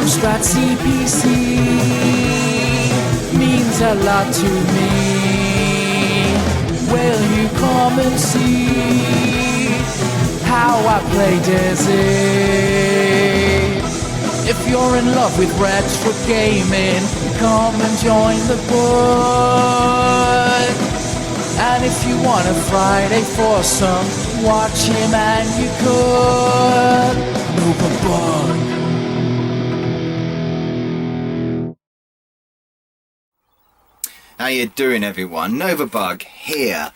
Amstrad CPC means a lot to me. Will you come and see how I play Dizzy? If you're in love with retro gaming, come and join the board. And if you want a Friday foursome, watch him and you could. Novabug. How you doing, everyone? Novabug here,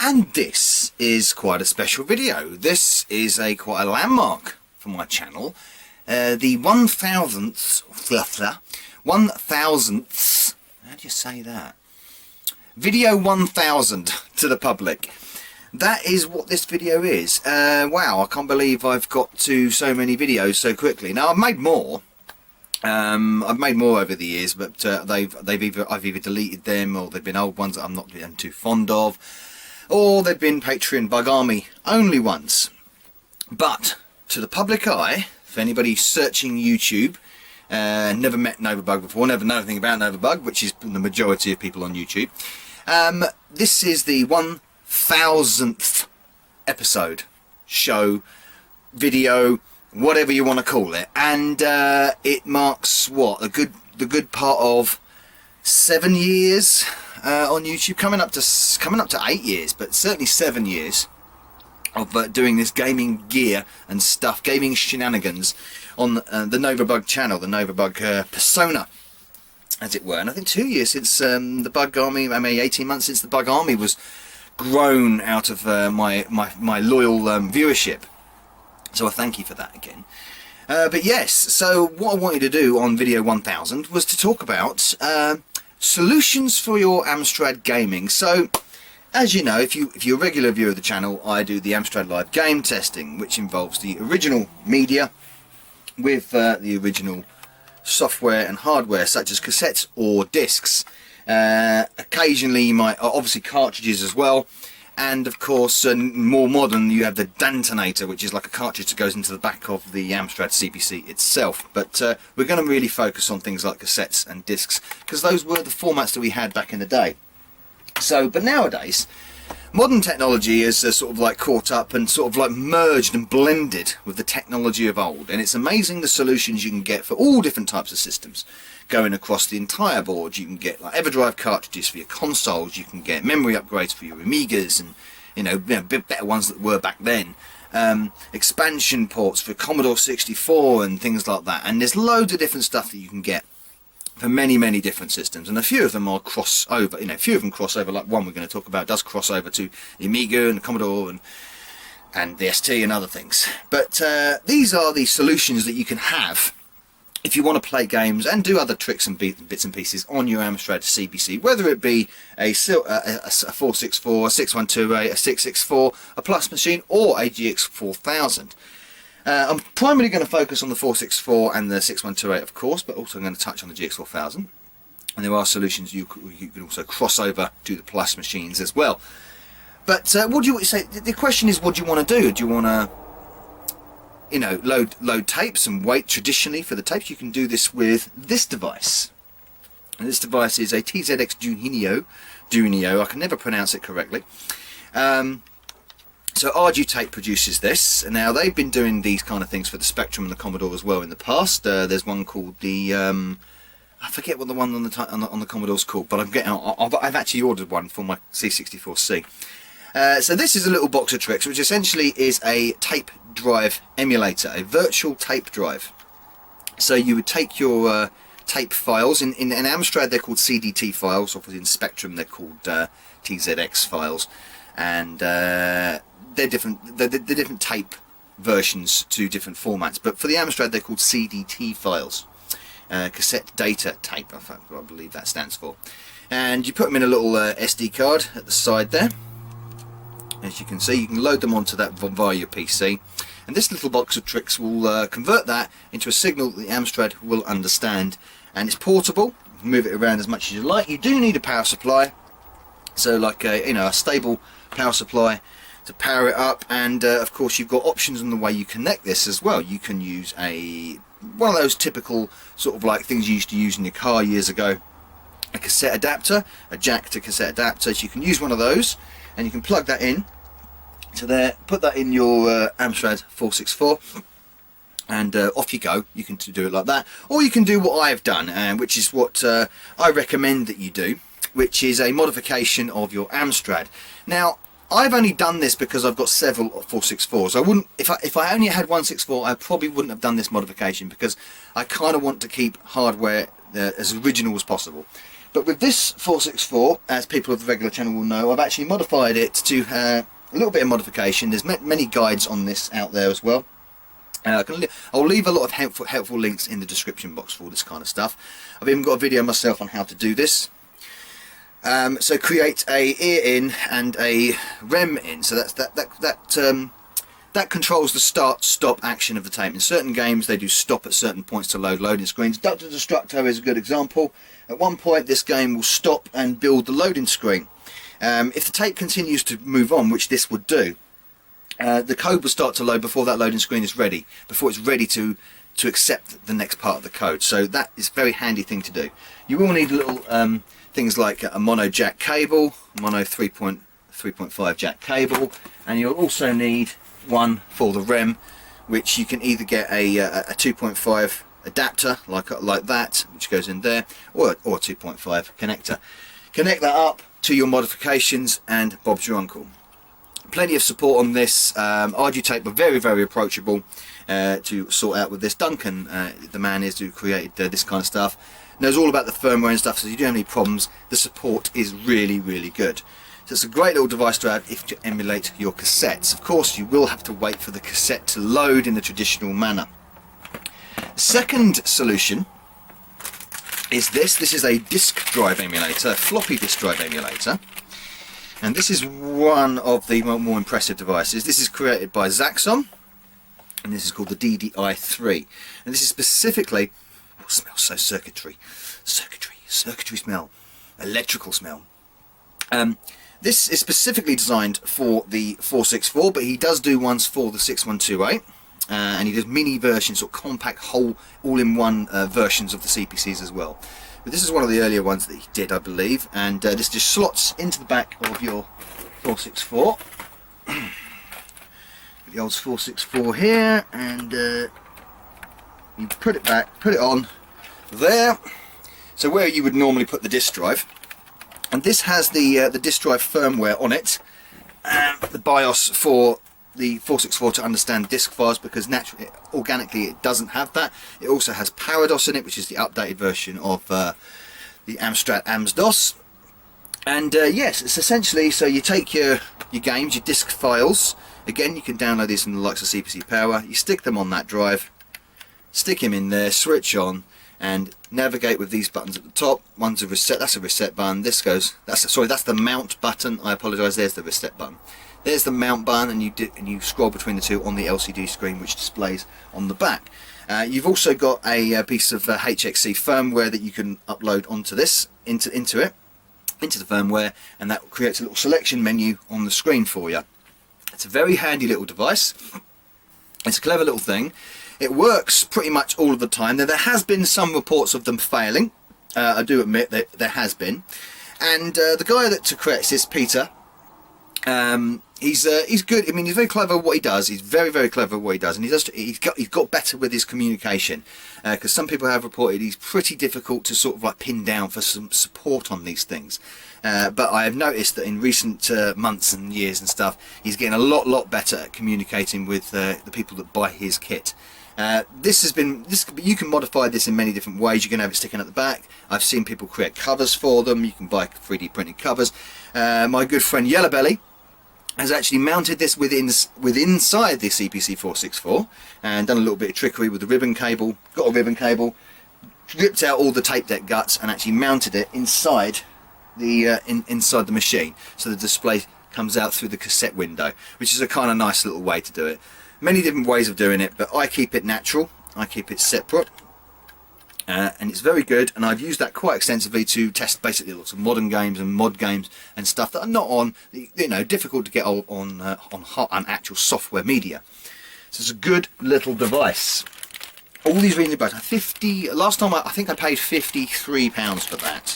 and this is quite a special video. This is quite a landmark for my channel. The 1000th, how do you say that? Video 1000 to the public. That is what this video is. Wow, I can't believe I've got to so many videos so quickly. Now, I've made more. I've made more over the years, but I've either deleted them, or they've been old ones that I'm not too fond of, or they've been Patreon Bug Army only ones. But to the public eye, for anybody searching YouTube, never met Novabug before, never know anything about Novabug, which is the majority of people on YouTube, this is the 1000th episode, show, video, whatever you want to call it, and it marks what, the good part of 7 years on YouTube, coming up to 8 years, but certainly 7 years of doing this gaming gear and stuff, gaming shenanigans on the Novabug channel, the Novabug persona, as it were. And I think 2 years since the Bug Army, 18 months since the Bug Army was grown out of my loyal viewership. So I thank you for that again. But yes, so what I wanted to do on video 1000 was to talk about solutions for your Amstrad gaming. So, as you know, if you're a regular viewer of the channel, I do the Amstrad Live game testing, which involves the original media with the original software and hardware, such as cassettes or discs. Occasionally you might, obviously cartridges as well, and of course more modern you have the Detonator, which is like a cartridge that goes into the back of the Amstrad CPC itself. But we're going to really focus on things like cassettes and discs, because those were the formats that we had back in the day. So, but nowadays, modern technology is sort of like caught up and sort of like merged and blended with the technology of old, and it's amazing the solutions you can get for all different types of systems going across the entire board. You can get like EverDrive cartridges for your consoles, you can get memory upgrades for your Amigas, and bit better ones that were back then, expansion ports for Commodore 64 and things like that, and there's loads of different stuff that you can get for many different systems, and a few of them are crossover. A few of them cross over, like one we're going to talk about does cross over to the Amiga and the Commodore and the ST and other things. But these are the solutions that you can have if you want to play games and do other tricks and bits and pieces on your Amstrad CPC, whether it be a 464, a 6128, a 664, a Plus machine, or a GX4000. I'm primarily going to focus on the 464 and the 6128, of course, but also I'm going to touch on the GX4000. And there are solutions you can also cross over to the Plus machines as well. But what do you say? The question is, what do you want to do? Do you want to, load tapes and wait traditionally for the tapes? You can do this with this device. And this device is a TZX Junio. I can never pronounce it correctly. So Ardutape produces this, and now they've been doing these kind of things for the Spectrum and the Commodore as well in the past. There's one called the I forget what the one on the Commodore's called, but I've actually ordered one for my C64C. So this is a little box of tricks, which essentially is a tape drive emulator, a virtual tape drive. So you would take your tape files. In Amstrad they're called CDT files, obviously in Spectrum they're called TZX files, and they're different tape versions to different formats, but for the Amstrad they're called CDT files, cassette data tape, I believe that stands for. And you put them in a little SD card at the side there. As you can see, you can load them onto that via your PC, and this little box of tricks will convert that into a signal that the Amstrad will understand, and it's portable. You can move it around as much as you like. You do need a power supply, so like a stable power supply to power it up, and of course you've got options on the way you connect this as well. You can use a one of those typical sort of like things you used to use in your car years ago. A cassette adapter, a jack to cassette adapter. So you can use one of those, and you can plug that in to there, put that in your Amstrad 464, and off you go. You can do it like that, or you can do what I've done, which is what I recommend that you do, which is a modification of your Amstrad. Now, I've only done this because I've got several 464s. I wouldn't, if I only had 164, I probably wouldn't have done this modification, because I kind of want to keep hardware as original as possible. But with this 464, as people of the regular channel will know, I've actually modified it to a little bit of modification. There's many guides on this out there as well. I'll leave a lot of helpful links in the description box for all this kind of stuff. I've even got a video myself on how to do this. So create a ear in and a rem in. So that controls the start-stop action of the tape. In certain games, they do stop at certain points to load loading screens. Dr. Destructo is a good example. At one point, this game will stop and build the loading screen. If the tape continues to move on, which this would do, the code will start to load before that loading screen is ready, before it's ready to accept the next part of the code. So that is a very handy thing to do. You will need little things like a mono jack cable, mono 3.5 jack cable, and you'll also need one for the rem, which you can either get a 2.5 adapter like that, which goes in there, or a 2.5 connector. Connect that up to your modifications, and Bob's your uncle. Plenty of support on this. Arduitape were very approachable to sort out with this. Duncan, the man is who created this kind of stuff, knows all about the firmware and stuff, so if you do have any problems, the support is really good. So it's a great little device to have if to emulate your cassettes. Of course, you will have to wait for the cassette to load in the traditional manner. The second solution is this. This is a disk drive emulator, a floppy disk drive emulator. And this is one of the more impressive devices. This is created by Zaxxon, and this is called the DDI3. And this is specifically, oh, it smells so circuitry smell, electrical smell. This is specifically designed for the 464, but he does do ones for the 6128, and he does mini versions, or compact whole all-in-one versions of the CPCs as well. But this is one of the earlier ones that he did, I believe, and this just slots into the back of your 464. The old 464 here, and you put it back, put it on there. So where you would normally put the disk drive. And this has the disk drive firmware on it, the BIOS for the 464 to understand disk files, because naturally, organically, it doesn't have that. It also has Parados in it, which is the updated version of the Amstrad AMS-DOS. And yes, it's essentially, so you take your games, your disk files. Again, you can download these from the likes of CPC Power. You stick them on that drive, stick him in there, switch on, and navigate with these buttons at the top. One's a reset, that's a reset button. This goes, that's the mount button. I apologise, there's the reset button. There's the mount button, and you scroll between the two on the LCD screen, which displays on the back. You've also got a piece of HXC firmware that you can upload onto this, into the firmware, and that creates a little selection menu on the screen for you. It's a very handy little device. It's a clever little thing. It works pretty much all of the time. Now, there has been some reports of them failing. I do admit that there has been. And the guy that creates this, Peter, he's good. I mean, he's very clever at what he does. He's very clever at what he does, and he's got better with his communication. Because some people have reported he's pretty difficult to sort of like pin down for some support on these things. But I have noticed that in recent months and years and stuff, he's getting a lot better at communicating with the people that buy his kit. You can modify this in many different ways. You can have it sticking at the back. I've seen people create covers for them. You can buy 3D printed covers. My good friend Yellowbelly has actually mounted this inside the CPC 464 and done a little bit of trickery with the ribbon cable. Got a ribbon cable, ripped out all the tape deck guts, and actually mounted it inside the inside the machine, so the display comes out through the cassette window, which is a kind of nice little way to do it. Many different ways of doing it, but I keep it natural. I keep it separate, and it's very good. And I've used that quite extensively to test basically lots of modern games and mod games and stuff that are not on, difficult to get on actual software media. So it's a good little device. All these reading buttons. 50. Last time I think I paid £53 for that.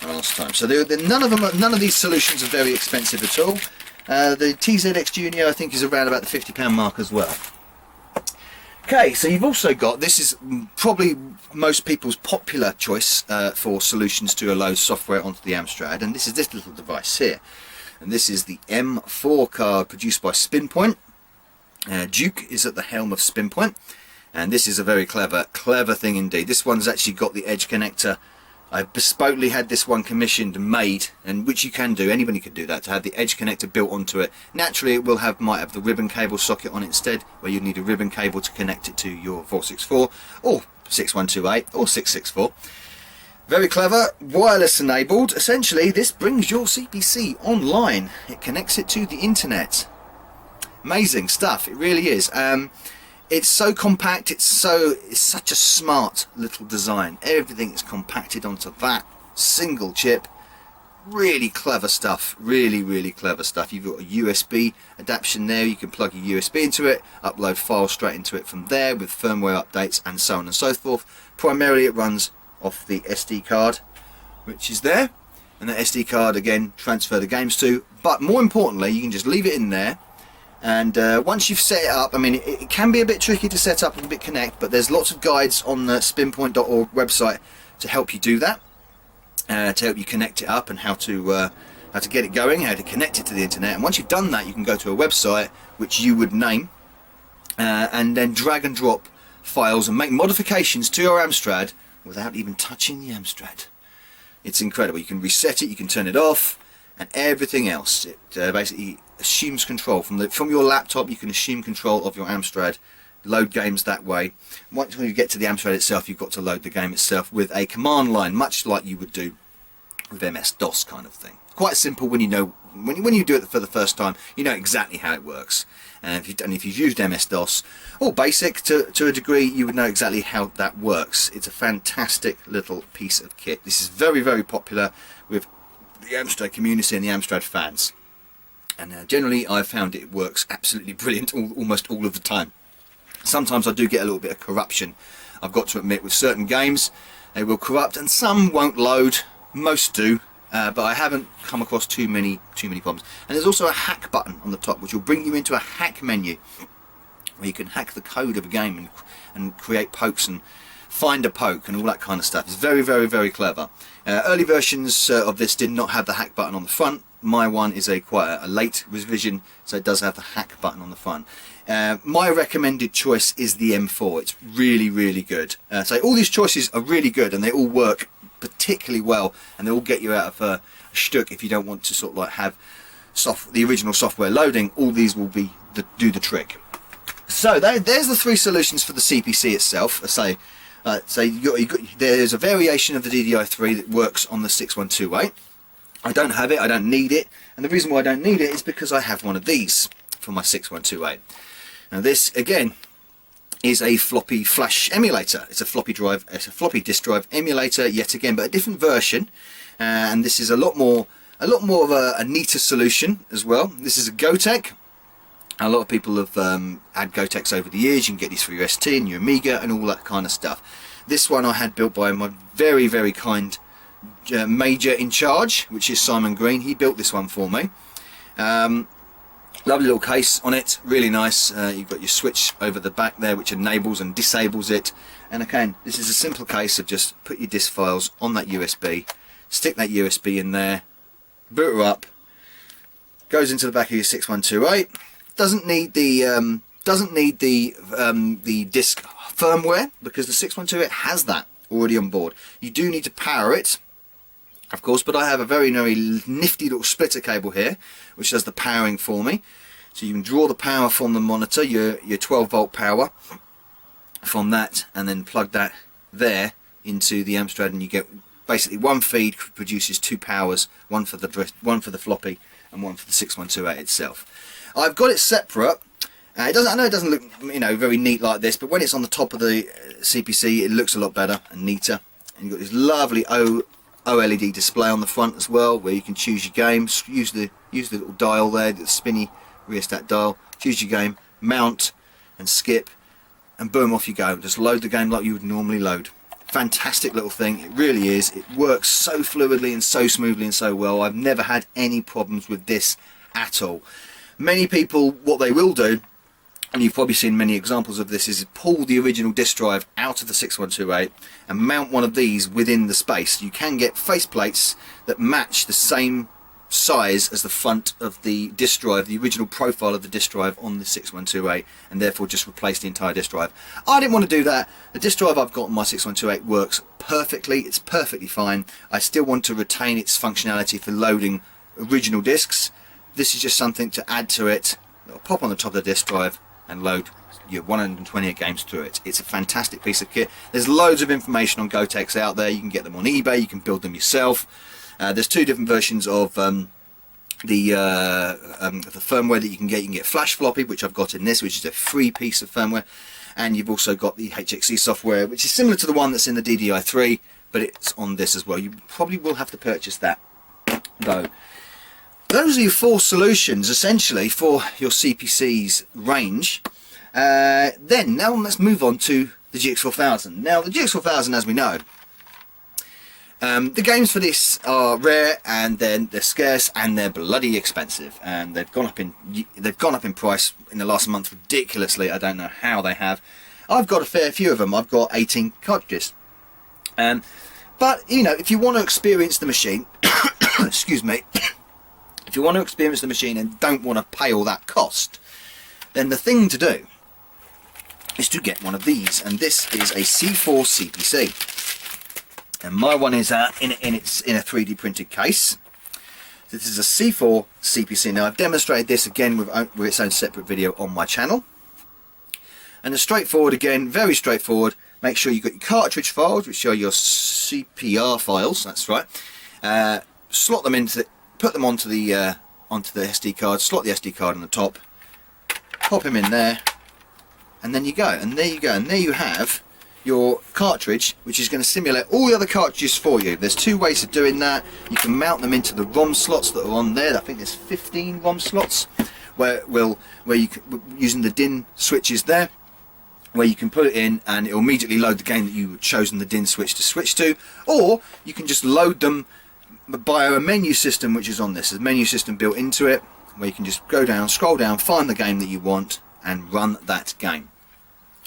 Last time. So none of these solutions are very expensive at all. The TZX Junior I think is around about the £50 mark as well. Okay, so you've also got, this is probably most people's popular choice for solutions to load software onto the Amstrad, and this is this little device here. And this is the M4 card produced by SpinPoint. Duke is at the helm of SpinPoint, and this is a very clever thing indeed. This one's actually got the edge connector. I bespokely had this one commissioned and made, and which you can do, anybody could do that, to have the edge connector built onto it. Naturally it might have the ribbon cable socket on it instead, where you need a ribbon cable to connect it to your 464 or 6128 or 664. Very clever, wireless enabled. Essentially this brings your CPC online. It connects it to the internet. Amazing stuff, it really is. It's so compact, it's such a smart little design. Everything is compacted onto that single chip. Really clever stuff, really clever stuff. You've got a USB adaptation there, you can plug your USB into it, upload files straight into it from there with firmware updates and so on and so forth. Primarily it runs off the SD card, which is there, and the SD card again transfer the games to, but more importantly you can just leave it in there. And once you've set it up, I mean, it can be a bit tricky to set up and a bit connect, but there's lots of guides on the spinpoint.org website to help you do that, to help you connect it up and how to get it going, how to connect it to the internet. And once you've done that, you can go to a website which you would name, and then drag and drop files and make modifications to your Amstrad without even touching the Amstrad. It's incredible. You can reset it, you can turn it off, and everything else. It basically assumes control from your laptop. You can assume control of your Amstrad, load games that way. Once you get to the Amstrad itself, you've got to load the game itself with a command line, much like you would do with MS-DOS kind of thing. Quite simple when you know when you do it for the first time. You know exactly how it works. And if you've used MS-DOS or BASIC to a degree, you would know exactly how that works. It's a fantastic little piece of kit. This is very popular with the Amstrad community and the Amstrad fans. And generally I've found it works absolutely brilliant almost all of the time. Sometimes I do get a little bit of corruption, I've got to admit, with certain games. They will corrupt and some won't load, most do, but I haven't come across too many problems. And there's also a hack button on the top which will bring you into a hack menu where you can hack the code of a game and create pokes and find a poke and all that kind of stuff. It's very clever. Early versions of this did not have the hack button on the front. My one is quite a late revision, so it does have the hack button on the front. My recommended choice is the M4. It's really good. So all these choices are really good and they all work particularly well, and they all get you out of a shtuck if you don't want to sort of like have the original software loading. All these will do the trick. So there's the three solutions for the CPC itself. So there's a variation of the DDI3 that works on the 6128. I don't have it, I don't need it, and the reason why I don't need it is because I have one of these for my 6128. Now this again is a floppy flash emulator. It's a floppy disk drive emulator yet again, but a different version, and this is a lot more of a neater solution as well. This is a Gotek. A lot of people have had Goteks over the years. You can get these for your ST and your Amiga and all that kind of stuff. This one I had built by my very kind major in charge, which is Simon Green. He built this one for me. Lovely little case on it, really nice. You've got your switch over the back there which enables and disables it, and again this is a simple case of just put your disk files on that USB, stick that USB in there, boot her up, goes into the back of your 6128. Doesn't need the disk firmware because the 6128 has that already on board. You do need to power it, of course, but I have a very nifty little splitter cable here which does the powering for me. So you can draw the power from the monitor, your 12 volt power from that, and then plug that there into the Amstrad, and you get basically one feed produces two powers, one for the floppy and one for the 6128 itself. I've got it separate. I know it doesn't look very neat like this, but when it's on the top of the CPC it looks a lot better and neater. And you've got this lovely OLED display on the front as well, where you can choose your games, use the little dial there, the spinny rheostat dial, choose your game, mount and skip. and boom, off you go. Just load the game like you would normally load. Fantastic little thing, it really is. It works so fluidly and so smoothly and so well. I've never had any problems with this at all. Many people, what they will do, and you've probably seen many examples of this, is pull the original disk drive out of the 6128 and mount one of these within the space. You can get faceplates that match the same size as the front of the disk drive, the original profile of the disk drive on the 6128, and therefore just replace the entire disk drive. I didn't want to do that. The disk drive I've got on my 6128 works perfectly. It's perfectly fine. I still want to retain its functionality for loading original discs. This is just something to add to it. It'll pop on the top of the disk drive and load your 128 games through it. It's a fantastic piece of kit. There's loads of information on Gotex out there. You can get them on eBay, you can build them yourself. There's two different versions of the firmware that you can get. You can get flash floppy, which I've got in this, which is a free piece of firmware, and you've also got the HXC software, which is similar to the one that's in the DDI3, but it's on this as well. You probably will have to purchase that though. Those are your 4 solutions essentially for your CPC's range. Now let's move on to the GX4000. Now the GX4000, as we know, the games for this are rare, and then they're scarce, and they're bloody expensive, and they've gone up in price in the last month ridiculously. I don't know how they have. I've got a fair few of them. I've got 18 cartridges. But you know, if you want to experience the machine, excuse me, if you want to experience the machine and don't want to pay all that cost, then the thing to do is to get one of these, and this is a C4 CPC. And my one is in a 3D printed case. This is a C4 CPC. Now I've demonstrated this again with its own separate video on my channel. And it's straightforward again, very straightforward. Make sure you've got your cartridge files, which are your CPR files. That's right. Slot them into, put them onto the SD card. Slot the SD card on the top. Pop them in there, and then you go. And there you go. And there you have your cartridge, which is going to simulate all the other cartridges for you. There's 2 ways of doing that. You can mount them into the ROM slots that are on there. I think there's 15 ROM slots where you can, using the DIN switches there, where you can put it in and it will immediately load the game that you've chosen the DIN switch to switch to, or you can just load them via a menu system which is on this. There's a menu system built into it where you can just go down, scroll down, find the game that you want and run that game.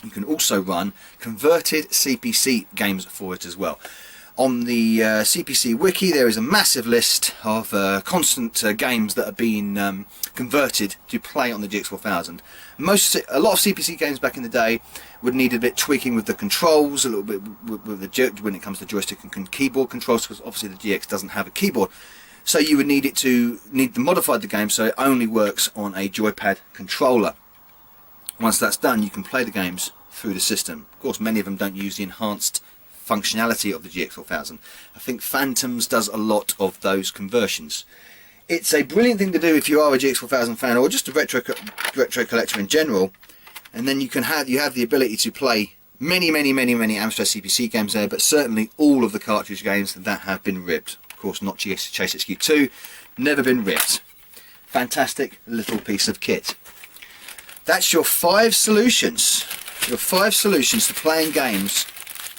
You can also run converted CPC games for it as well. On the CPC wiki there is a massive list of constant games that are being converted to play on the GX4000. A lot of CPC games back in the day would need a bit tweaking with the controls, a little bit with the when it comes to joystick and keyboard controls, because obviously the GX doesn't have a keyboard. So you would need to modify the game so it only works on a joypad controller. Once that's done, you can play the games through the system. Of course, many of them don't use the enhanced functionality of the GX4000. I think Phantoms does a lot of those conversions. It's a brilliant thing to do if you are a GX4000 fan, or just a retro collector in general, and then you have the ability to play many Amstrad CPC games there, but certainly all of the cartridge games that have been ripped. Of course, not Chase HQ2, never been ripped. Fantastic little piece of kit. That's your 5 solutions. Your 5 solutions to playing games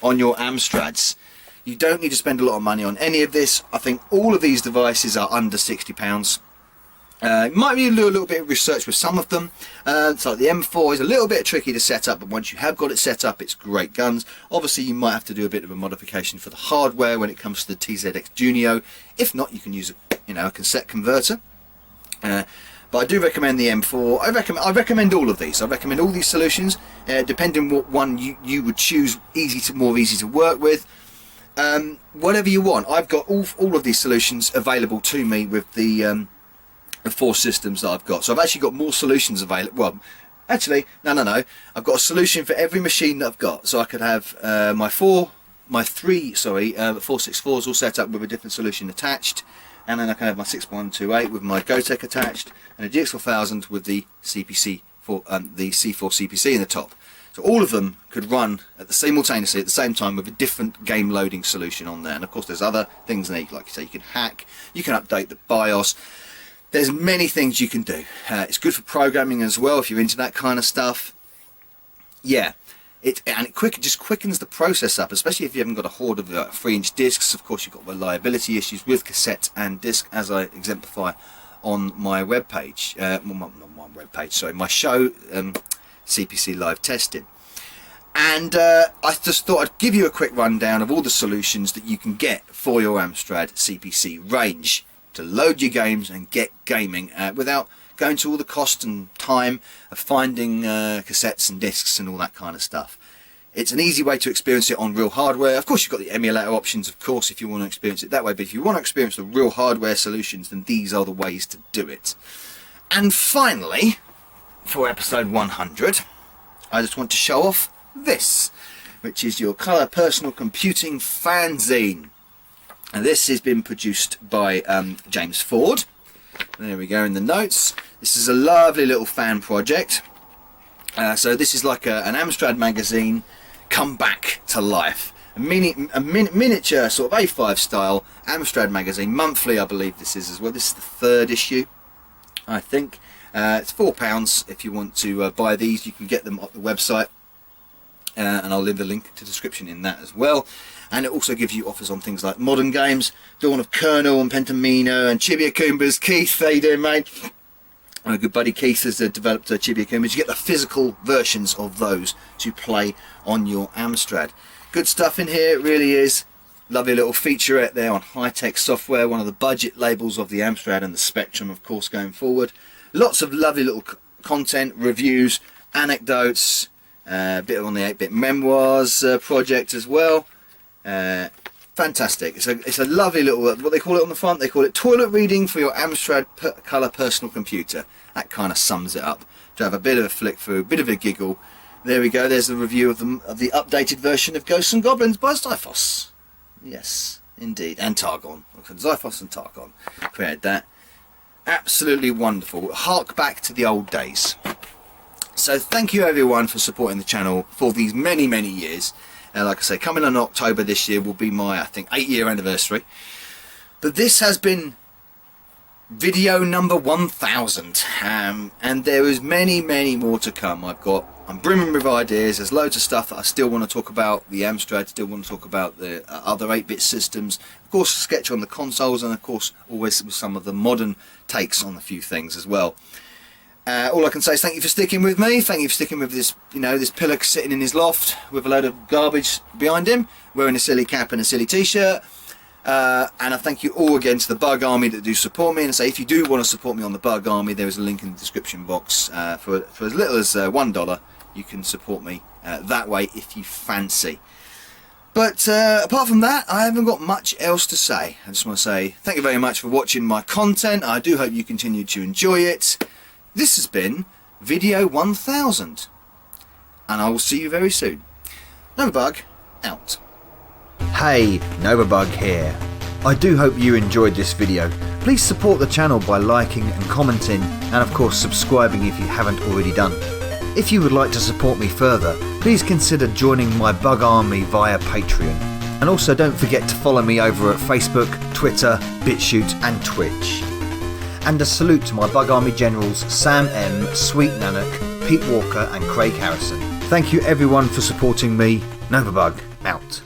on your Amstrads. You don't need to spend a lot of money on any of this. I think all of these devices are under £60. You might need to do a little bit of research with some of them. So the M4 is a little bit tricky to set up, but once you have got it set up, it's great guns. Obviously, you might have to do a bit of a modification for the hardware when it comes to the TZX Junio. If not, you can use a cassette converter. But I do recommend the M4. I recommend all of these. I recommend all these solutions, depending what one you would choose, more easy to work with. Whatever you want. I've got all of these solutions available to me with the 4 systems that I've got. So I've actually got more solutions available. Well, actually, no. I've got a solution for every machine that I've got. So I could have my 464s all set up with a different solution attached. And then I can have my 6128 with my Gotek attached, and a GX4000 with the CPC the C4 CPC in the top. So all of them could run simultaneously at the same time with a different game loading solution on there. And of course, there's other things in there, like you say, you can hack, you can update the BIOS. There's many things you can do. It's good for programming as well if you're into that kind of stuff. Yeah, It just quickens the process up, especially if you haven't got a hoard of 3-inch discs. Of course, you've got reliability issues with cassette and disc, as I exemplify on my webpage. Not my webpage, sorry, my show, CPC Live Testing. And I just thought I'd give you a quick rundown of all the solutions that you can get for your Amstrad CPC range to load your games and get gaming without going to all the cost and time of finding cassettes and discs and all that kind of stuff. It's an easy way to experience it on real hardware. Of course, you've got the emulator options, of course, if you want to experience it that way. But if you want to experience the real hardware solutions, then these are the ways to do it. And finally, for episode 100, I just want to show off this, which is your Colour Personal Computing fanzine. And this has been produced by James Ford. There we go in the notes. This is a lovely little fan project. So this is like an Amstrad magazine come back to life. A miniature sort of A5 style Amstrad magazine, monthly I believe this is as well. This is the 3rd issue, I think. It's £4 if you want to buy these. You can get them at the website. And I'll leave the link to the description in that as well. And it also gives you offers on things like modern games, Dawn of Colonel and Pentamino and Chibiya Koombas. Keith, how you doing, mate? My good buddy Keith has developed Chibiya Koombas. You get the physical versions of those to play on your Amstrad. Good stuff in here, it really is. Lovely little featurette there on high-tech software, one of the budget labels of the Amstrad and the Spectrum, of course, going forward. Lots of lovely little content, reviews, anecdotes, a bit on the 8-bit memoirs project as well. Fantastic. It's a lovely little, what they call it on the front, they call it toilet reading for your Amstrad Colour Personal Computer. That kind of sums it up. To have a bit of a flick through, a bit of a giggle. There we go, there's the review of the updated version of Ghosts and Goblins by Zyphos. Yes, indeed. And Targon. Zyphos and Targon created that. Absolutely wonderful. Hark back to the old days. So thank you everyone for supporting the channel for these many years. Like I say, coming in October this year will be my, I think, 8-year anniversary. But this has been video number 1000, and there is many more to come. I'm brimming with ideas. There's loads of stuff that I still want to talk about. The Amstrad, still want to talk about the other 8-bit systems. Of course, sketch on the consoles, and of course, always with some of the modern takes on a few things as well. All I can say is thank you for sticking with me. Thank you for sticking with this, this pillock sitting in his loft with a load of garbage behind him, wearing a silly cap and a silly t-shirt. And I thank you all again to the Bug Army that do support me. And I say, if you do want to support me on the Bug Army, there is a link in the description box. For as little as $1, you can support me that way if you fancy. But apart from that, I haven't got much else to say. I just want to say thank you very much for watching my content. I do hope you continue to enjoy it. This has been video 1000, and I will see you very soon. Novabug out. Hey, Novabug here. I do hope you enjoyed this video. Please support the channel by liking and commenting, and of course subscribing if you haven't already done. If you would like to support me further, please consider joining my Bug Army via Patreon. And also don't forget to follow me over at Facebook, Twitter, BitChute and Twitch. And a salute to my Bug Army generals Sam M, Sweet Nanak, Pete Walker and Craig Harrison. Thank you everyone for supporting me. Novabug out.